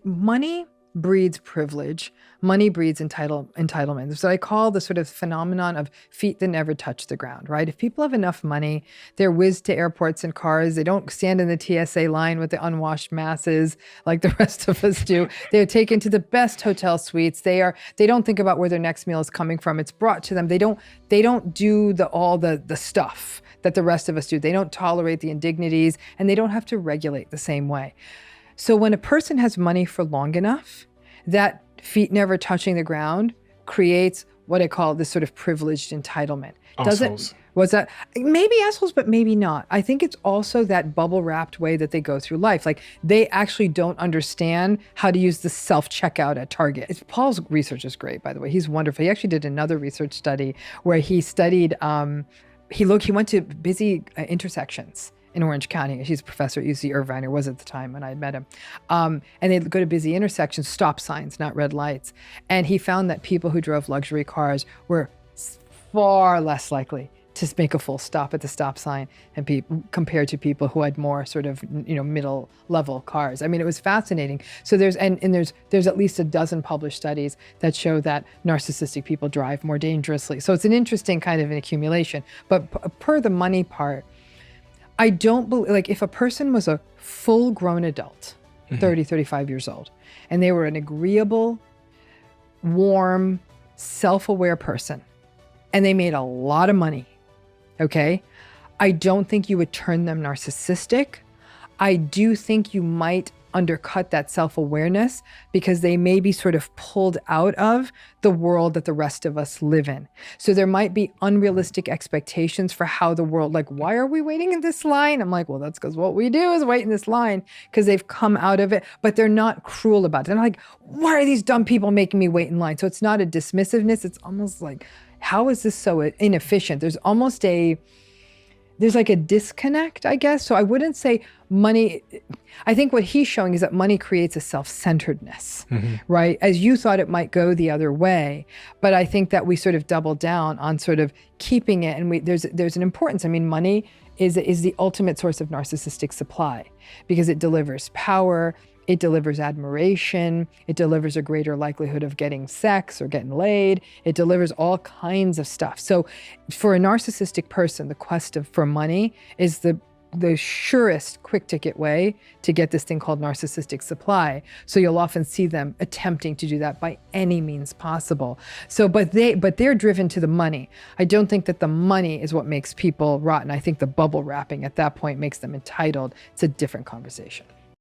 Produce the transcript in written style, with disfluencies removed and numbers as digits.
money breeds privilege. Money breeds entitlement. So I call the sort of phenomenon of feet that never touch the ground, right? If people have enough money, they're whizzed to airports in cars. They don't stand in the TSA line with the unwashed masses like the rest of us do. They're taken to the best hotel suites. They don't think about where their next meal is coming from. It's brought to them. They don't do all the stuff that the rest of us do. They don't tolerate the indignities, and they don't have to regulate the same way. So when a person has money for long enough, that feet never touching the ground creates what I call this sort of privileged entitlement. Assholes. Was that maybe assholes, but maybe not. I think it's also that bubble wrapped way that they go through life. Like they actually don't understand how to use the self-checkout at Target. Paul's research is great, by the way. He's wonderful. He actually did another research study where he studied, he went to busy intersections in Orange County. He's a professor at UC Irvine, or was at the time when I met him. And they'd go to busy intersections, stop signs, not red lights. And he found that people who drove luxury cars were far less likely to make a full stop at the stop sign and compared to people who had more sort of, middle level cars. I mean, it was fascinating. So there's at least a dozen published studies that show that narcissistic people drive more dangerously. So it's an interesting kind of an accumulation. But per the money part, I don't believe, like if a person was a full grown adult, 30, 35 years old, and they were an agreeable, warm, self-aware person, and they made a lot of money, okay? I don't think you would turn them narcissistic. I do think you might undercut that self-awareness because they may be sort of pulled out of the world that the rest of us live in. So there might be unrealistic expectations for how the world, like, why are we waiting in this line? I'm like, well, that's because what we do is wait in this line because they've come out of it, but they're not cruel about it. They're not like, why are these dumb people making me wait in line? So it's not a dismissiveness. It's almost like, how is this so inefficient? There's like a disconnect, I guess. So I wouldn't say money. I think what he's showing is that money creates a self-centeredness, right? As you thought it might go the other way. But I think that we sort of double down on sort of keeping it. And there's an importance. I mean, money is the ultimate source of narcissistic supply because it delivers power. It delivers admiration. It delivers a greater likelihood of getting sex or getting laid. It delivers all kinds of stuff. So for a narcissistic person, the quest for money is the surest quick ticket way to get this thing called narcissistic supply. So you'll often see them attempting to do that by any means possible. So, but they're driven to the money. I don't think that the money is what makes people rotten. I think the bubble wrapping at that point makes them entitled. It's a different conversation.